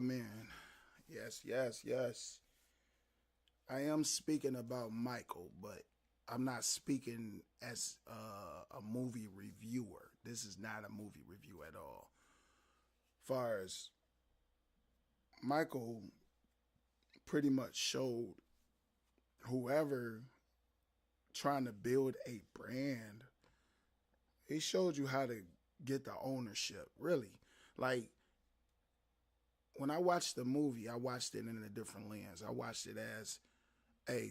welcome in. Yes, yes, yes. I am speaking about Michael, but I'm not speaking as a movie reviewer. This is not a movie review at all. Far as Michael pretty much showed whoever trying to build a brand, he showed you how to get the ownership, really. Like, when I watched the movie, I watched it in a different lens. I watched it as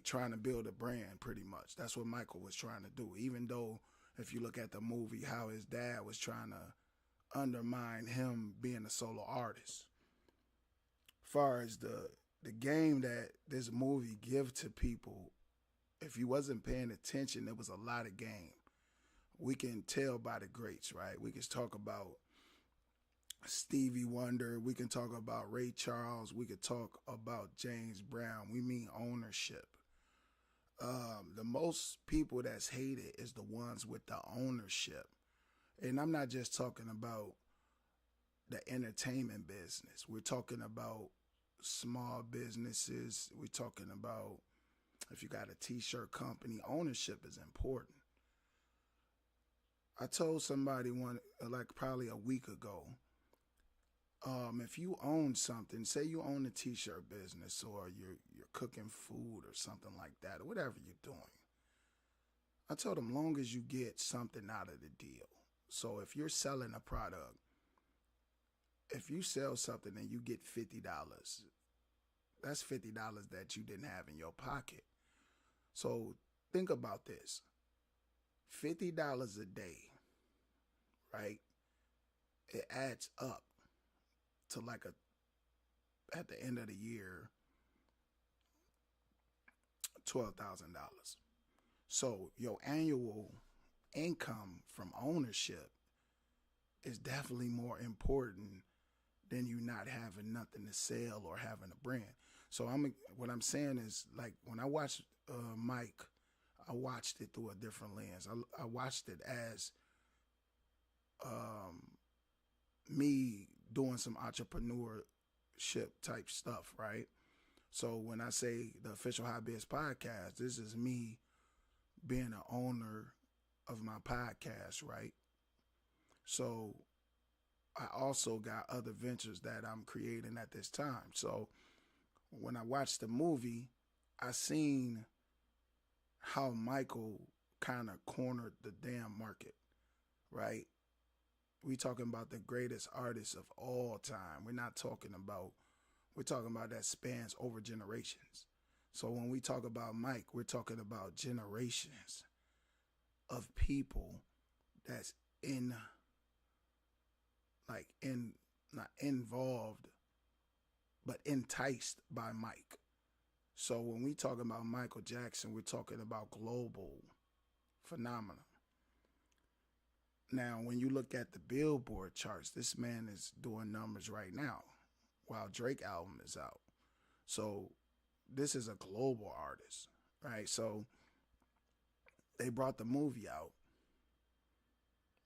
trying to build a brand, pretty much. That's what Michael was trying to do. Even though, if you look at the movie, how his dad was trying to undermine him being a solo artist. Far as the game that this movie give to people, if you wasn't paying attention, there was a lot of game. We can tell by the greats, right? We can talk about Stevie Wonder. We can talk about Ray Charles. We could talk about James Brown. We mean ownership. The most people that's hated is the ones with the ownership. And I'm not just talking about the entertainment business. We're talking about small businesses. We're talking about if you got a t-shirt company, ownership is important. I told somebody probably a week ago, if you own something, say you own a t-shirt business or you're cooking food or something like that, or whatever you're doing, I told them long as you get something out of the deal. So if you're selling a product, if you sell something and you get $50, that's $50 that you didn't have in your pocket. So think about this. $50 a day, right? It adds up to at the end of the year, $12,000. So your annual income from ownership is definitely more important than you not having nothing to sell or having a brand. So what I'm saying is, like, when I watched Mike, I watched it through a different lens. I watched it as me doing some entrepreneurship type stuff, right? So when I say the official Rbee Podcast, this is me being an owner of my podcast, right? So I also got other ventures that I'm creating at this time. So when I watched the movie, I seen how Michael kind of cornered the damn market, right? We talking about the greatest artist of all time. We're talking about that spans over generations. So when we talk about Mike, we're talking about generations of people that's not involved, but enticed by Mike. So when we talk about Michael Jackson, we're talking about global phenomenon. Now, when you look at the Billboard charts, this man is doing numbers right now while Drake album is out. So this is a global artist, right? So they brought the movie out.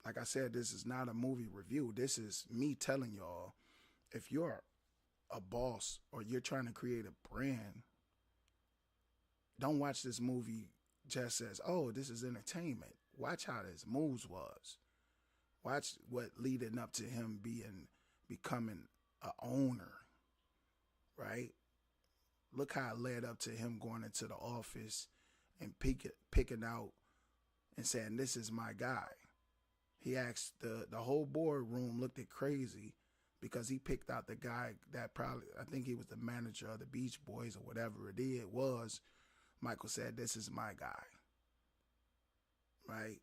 Like I said, this is not a movie review. This is me telling y'all, if you're a boss or you're trying to create a brand, don't watch this movie just as, oh, this is entertainment. Watch how his moves was. Watch what leading up to him becoming a owner, right? Look how it led up to him going into the office and picking out and saying, this is my guy. He asked the whole boardroom looked at crazy because he picked out the guy that I think he was the manager of the Beach Boys or whatever it was. Michael said, this is my guy, right?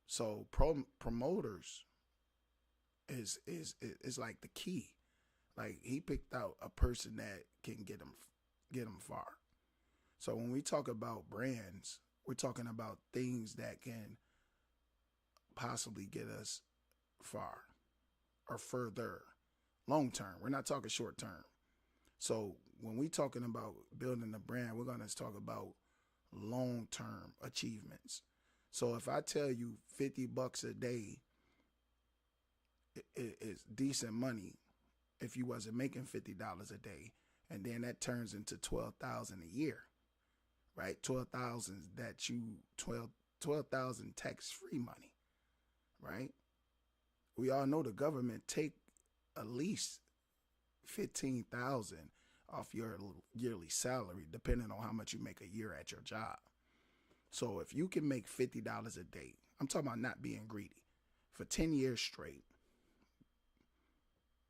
So promoters is like the key. Like, he picked out a person that can get him far. So when we talk about brands, we're talking about things that can possibly get us far or further, long term. We're not talking short term. So when we talking about building a brand, we're going to talk about long term achievements. So if I tell you $50 a day is decent money, if you wasn't making $50 a day, and then that turns into 12,000 a year, right? 12,000 tax-free money, right? We all know the government take at least 15,000 off your yearly salary, depending on how much you make a year at your job. So if you can make $50 a day, I'm talking about not being greedy, for 10 years straight,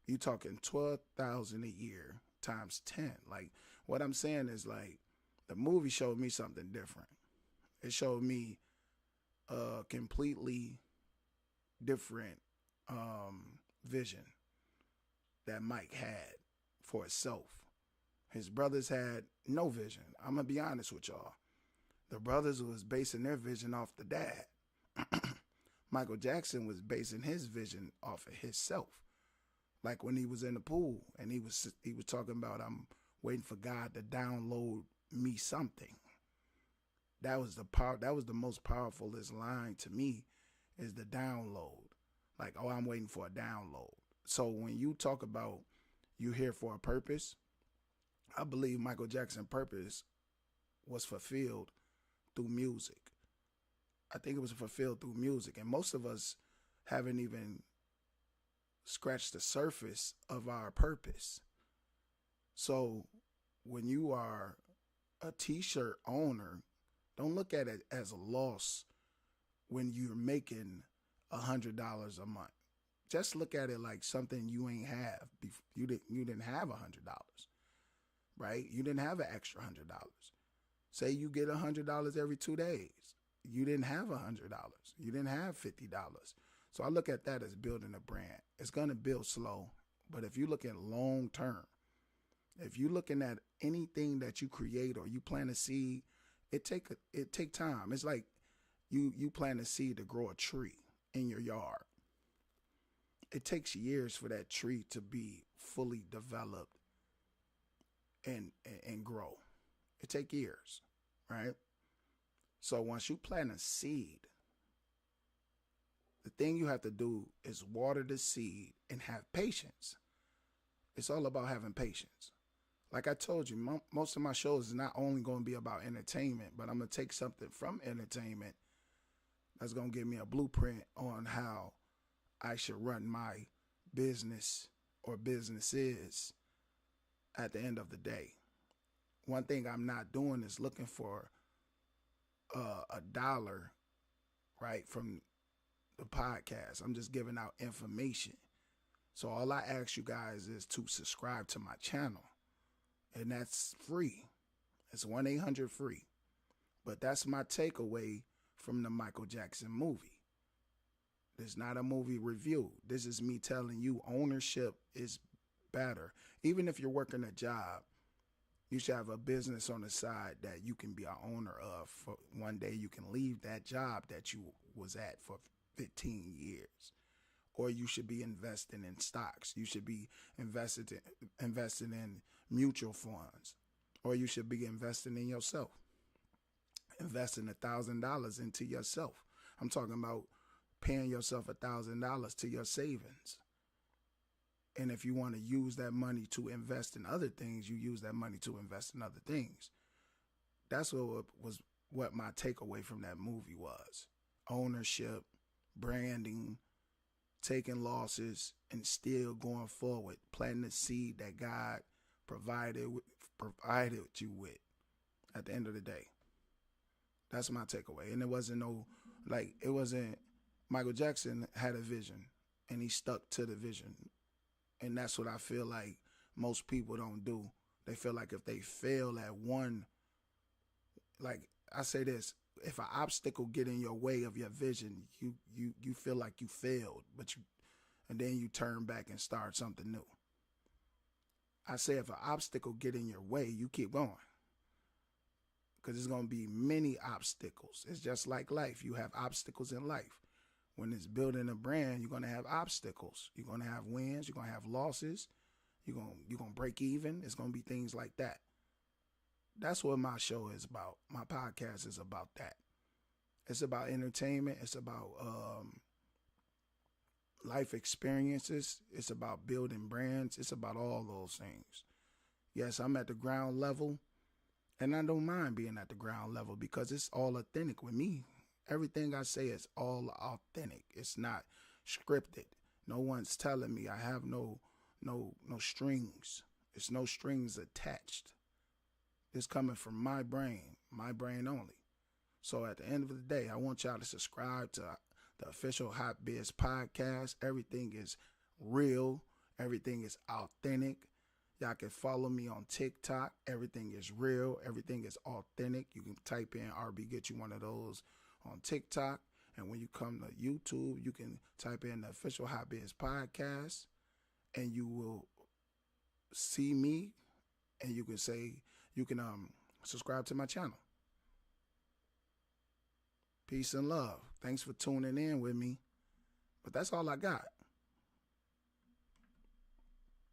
you talking 12,000 a year times 10. Like, what I'm saying is, like, the movie showed me something different. It showed me a completely different vision that Mike had for himself. His brothers had no vision. I'm going to be honest with y'all. The brothers was basing their vision off the dad. Michael Jackson was basing his vision off of himself. Like when he was in the pool and he was talking about, I'm waiting for God to download me something. That was the most powerfulest line to me, is the download. Like, oh, I'm waiting for a download. So when you talk about you here for a purpose, I believe Michael Jackson's purpose was fulfilled through music. I think it was fulfilled through music. And most of us haven't even scratched the surface of our purpose. So when you are a t-shirt owner, don't look at it as a loss when you're making $100 a month. Just look at it like something you ain't have. You didn't have $100, right? You didn't have an extra $100. Say you get $100 every 2 days. You didn't have $100. You didn't have $50. So I look at that as building a brand. It's going to build slow, but if you look at long term, if you're looking at anything that you create or you plant a seed, it take time. It's like you plant a seed to grow a tree in your yard. It takes years for that tree to be fully developed and grow. It takes years, right? So once you plant a seed, the thing you have to do is water the seed and have patience. It's all about having patience. Like I told you, most of my shows is not only going to be about entertainment, but I'm going to take something from entertainment that's going to give me a blueprint on how I should run my business or businesses at the end of the day. One thing I'm not doing is looking for a dollar, right, from the podcast. I'm just giving out information. So all I ask you guys is to subscribe to my channel. And that's free. It's 1-800-FREE. But that's my takeaway from the Michael Jackson movie. It's not a movie review. This is me telling you ownership is better. Even if you're working a job, you should have a business on the side that you can be an owner of. For one day you can leave that job that you was at for 15 years. Or you should be investing in stocks. You should be investing in mutual funds. Or you should be investing in yourself. Investing $1,000 into yourself. I'm talking about paying yourself $1,000 to your savings. And if you want to use that money to invest in other things, you use that money to invest in other things. That's what my takeaway from that movie was. Ownership, branding, taking losses, and still going forward, planting the seed that God provided you with at the end of the day. That's my takeaway. And it wasn't Michael Jackson had a vision and he stuck to the vision. And that's what I feel like most people don't do. They feel like if they fail at one, like I say this, if an obstacle get in your way of your vision, you feel like you failed, and then you turn back and start something new. I say if an obstacle get in your way, you keep going. Because there's going to be many obstacles. It's just like life. You have obstacles in life. When it's building a brand, you're going to have obstacles. You're going to have wins. You're going to have losses. You're going to break even. It's going to be things like that. That's what my show is about. My podcast is about that. It's about entertainment. It's about life experiences. It's about building brands. It's about all those things. Yes, I'm at the ground level, and I don't mind being at the ground level because it's all authentic with me. Everything I say is all authentic. It's not scripted. No one's telling me. I have no strings. It's no strings attached. It's coming from my brain only. So at the end of the day, I want y'all to subscribe to the official Rbee Podcast. Everything is real. Everything is authentic. Y'all can follow me on TikTok. Everything is real. Everything is authentic. You can type in Rbee, get you one of those on TikTok. And when you come to YouTube, you can type in the official Rbee Podcast, and you will see me, and you can subscribe to my channel. Peace and love. Thanks for tuning in with me. But that's all I got.